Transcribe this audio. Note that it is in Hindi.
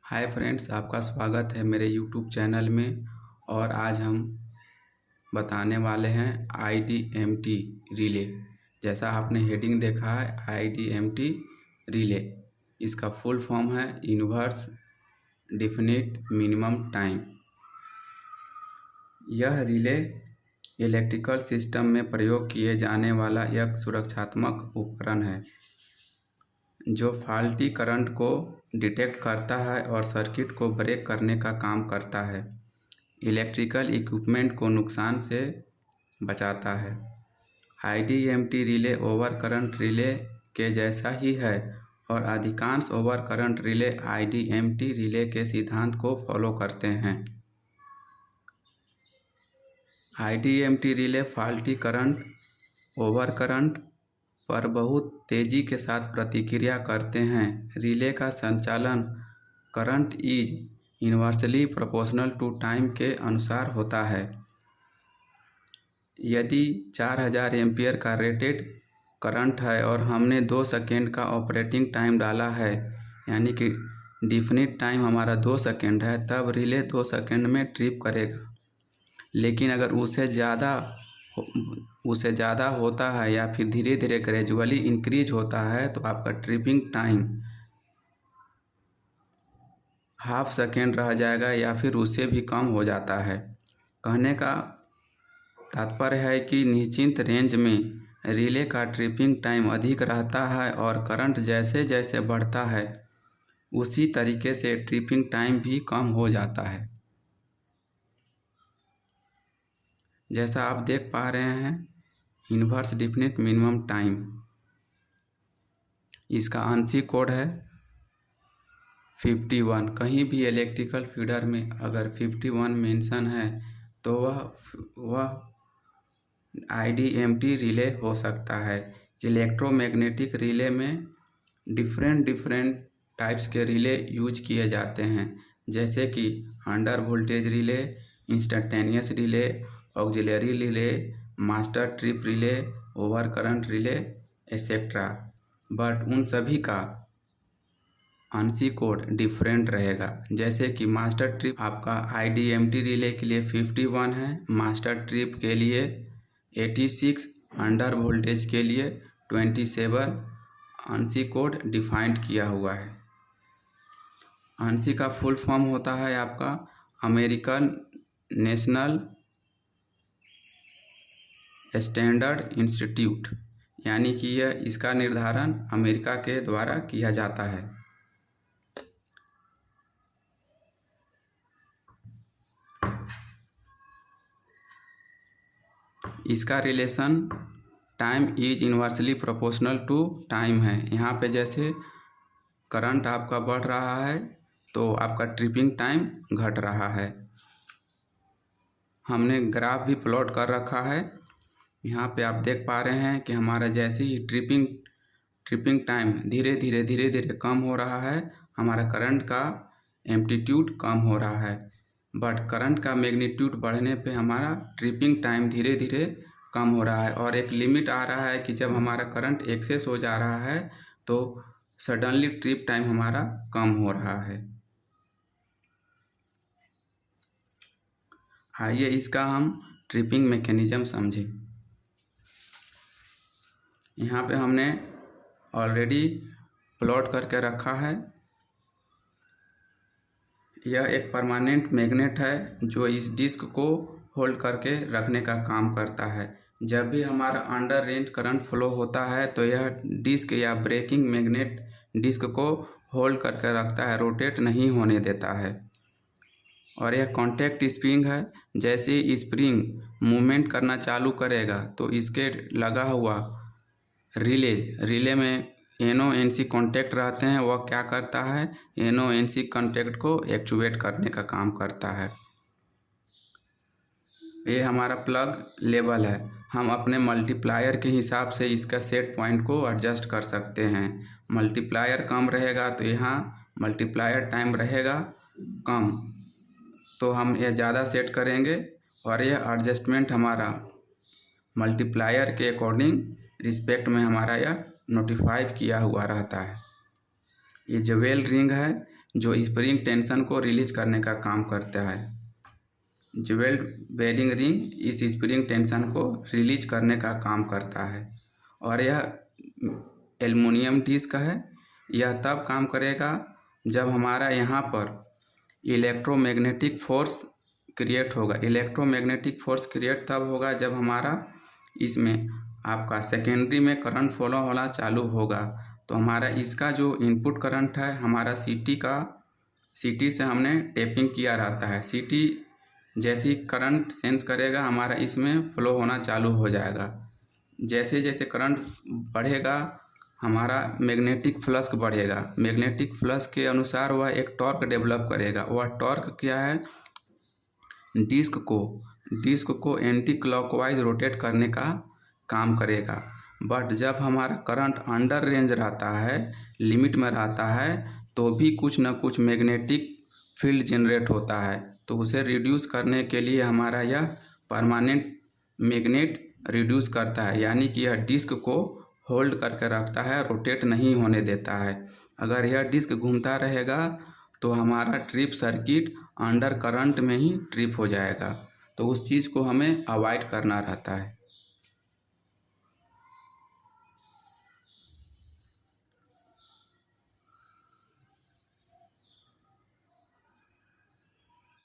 हाय फ्रेंड्स, आपका स्वागत है मेरे यूट्यूब चैनल में। और आज हम बताने वाले हैं IDMT रिले। जैसा आपने हेडिंग देखा है IDMT रिले, इसका फुल फॉर्म है इन्वर्स डिफिनिट मिनिमम टाइम। यह रिले इलेक्ट्रिकल सिस्टम में प्रयोग किए जाने वाला एक सुरक्षात्मक उपकरण है जो फॉल्टी करंट को डिटेक्ट करता है और सर्किट को ब्रेक करने का काम करता है। इलेक्ट्रिकल इक्विपमेंट को नुकसान से बचाता है। IDMT relay over current relay के जैसा ही है और अधिकांश over current relay IDMT relay के सिद्धांत को फॉलो करते हैं। IDMT relay faulty current, over current पर बहुत तेज़ी के साथ प्रतिक्रिया करते हैं। रिले का संचालन current is inversely proportional to time के अनुसार होता है। यदि 4000 एम्पियर का रेटेड करंट है और हमने 2 सेकेंड का ऑपरेटिंग टाइम डाला है, यानी कि डिफिनिट टाइम हमारा 2 सेकेंड है, तब रिले 2 सेकेंड में ट्रिप करेगा। लेकिन अगर उससे ज़्यादा होता है या फिर धीरे धीरे ग्रेजुअली इंक्रीज होता है तो आपका ट्रिपिंग टाइम हाफ सेकेंड रह जाएगा या फिर उससे भी कम हो जाता है। कहने का तात्पर्य है कि निश्चित रेंज में रिले का ट्रिपिंग टाइम अधिक रहता है और करंट जैसे जैसे बढ़ता है उसी तरीके से ट्रिपिंग टाइम भी कम हो जाता है। जैसा आप देख पा रहे हैं इन्वर्स डिफिनिट मिनिमम टाइम, इसका आंशिक कोड है 51। कहीं भी इलेक्ट्रिकल फीडर में अगर 51 मेंशन है तो वह IDMT रिले हो सकता है। इलेक्ट्रोमैग्नेटिक रिले में डिफरेंट टाइप्स के रिले यूज किए जाते हैं, जैसे कि under voltage relay, instantaneous relay, auxiliary relay, master trip relay, over current relay etcetera. But उन सभी का आंशिक कोड डिफरेंट रहेगा। जैसे कि मास्टर ट्रिप आपका IDMT रिले के लिए 51 है, मास्टर ट्रिप के लिए 86, अंडर वोल्टेज के लिए 27 आंशिक कोड डिफाइंड किया हुआ है। आंशिक का फुल फॉर्म होता है आपका अमेरिकन नेशनल स्टैंडर्ड इंस्टीट्यूट, यानी कि यह इसका निर्धारण अमेरिका के द्वारा किया जाता है। इसका relation time is inversely proportional to time है। यहाँ पे जैसे करंट आपका बढ़ रहा है तो आपका ट्रिपिंग टाइम घट रहा है। हमने ग्राफ भी प्लॉट कर रखा है। यहाँ पे आप देख पा रहे हैं कि हमारा जैसे ही ट्रिपिंग टाइम धीरे धीरे कम हो रहा है, हमारा करंट का एम्पलीट्यूड कम हो रहा है। बट करंट का मैग्नीट्यूड बढ़ने पे हमारा ट्रिपिंग टाइम धीरे धीरे कम हो रहा है और एक लिमिट आ रहा है कि जब हमारा करंट एक्सेस हो जा रहा है तो सडनली ट्रिप टाइम हमारा कम हो रहा है। आइए इसका हम ट्रिपिंग मैकेनिज्म समझें। यहाँ पे हमने ऑलरेडी प्लॉट करके रखा है। यह एक परमानेंट मैग्नेट है जो इस डिस्क को होल्ड करके रखने का काम करता है। जब भी हमारा अंडर रेंज करंट फ्लो होता है तो यह डिस्क या ब्रेकिंग मैग्नेट डिस्क को होल्ड करके रखता है, रोटेट नहीं होने देता है। और यह कॉन्टैक्ट स्प्रिंग है। जैसे ही स्प्रिंग मूवमेंट करना चालू करेगा तो इसके लगा हुआ रिले में NO-NC कॉन्टैक्ट रहते हैं। वह क्या करता है, NO-NC कॉन्टैक्ट को एक्चुएट करने का काम करता है। ये हमारा प्लग लेवल है। हम अपने मल्टीप्लायर के हिसाब से इसका सेट पॉइंट को एडजस्ट कर सकते हैं। मल्टीप्लायर कम रहेगा तो यहाँ मल्टीप्लायर टाइम रहेगा कम, तो हम यह ज़्यादा सेट करेंगे और यह एडजस्टमेंट हमारा मल्टीप्लायर के अकॉर्डिंग रिस्पेक्ट में हमारा यह नोटिफाई किया हुआ रहता है। ये ज्वेल रिंग है जो स्प्रिंग टेंशन को रिलीज करने का काम करता है। ज्वेल्ड बेरिंग रिंग इस स्प्रिंग टेंशन को रिलीज करने का काम करता है और यह एल्युमिनियम डिस्क है। यह तब काम करेगा जब हमारा यहाँ पर इलेक्ट्रोमैग्नेटिक फोर्स क्रिएट होगा। इलेक्ट्रोमैग्नेटिक फोर्स क्रिएट तब होगा जब हमारा इसमें आपका सेकेंडरी में करंट फ्लो होना चालू होगा। तो हमारा इसका जो इनपुट करंट है हमारा सीटी से हमने टेपिंग किया रहता है। सीटी जैसी करंट सेंस करेगा हमारा इसमें फ्लो होना चालू हो जाएगा। जैसे जैसे करंट बढ़ेगा हमारा मैग्नेटिक फ्लक्स बढ़ेगा। मैग्नेटिक फ्लक्स के अनुसार वह एक टॉर्क डेवलप करेगा। वह टॉर्क क्या है, डिस्क को एंटी क्लॉकवाइज रोटेट करने का काम करेगा। बट जब हमारा करंट अंडर रेंज रहता है, लिमिट में रहता है, तो भी कुछ न कुछ मैग्नेटिक फील्ड जनरेट होता है। तो उसे रिड्यूस करने के लिए हमारा यह परमानेंट मैग्नेट रिड्यूस करता है, यानी कि यह डिस्क को होल्ड करके रखता है, रोटेट नहीं होने देता है। अगर यह डिस्क घूमता रहेगा तो हमारा ट्रिप सर्किट अंडर करंट में ही ट्रिप हो जाएगा। तो उस चीज़ को हमें अवॉइड करना रहता है।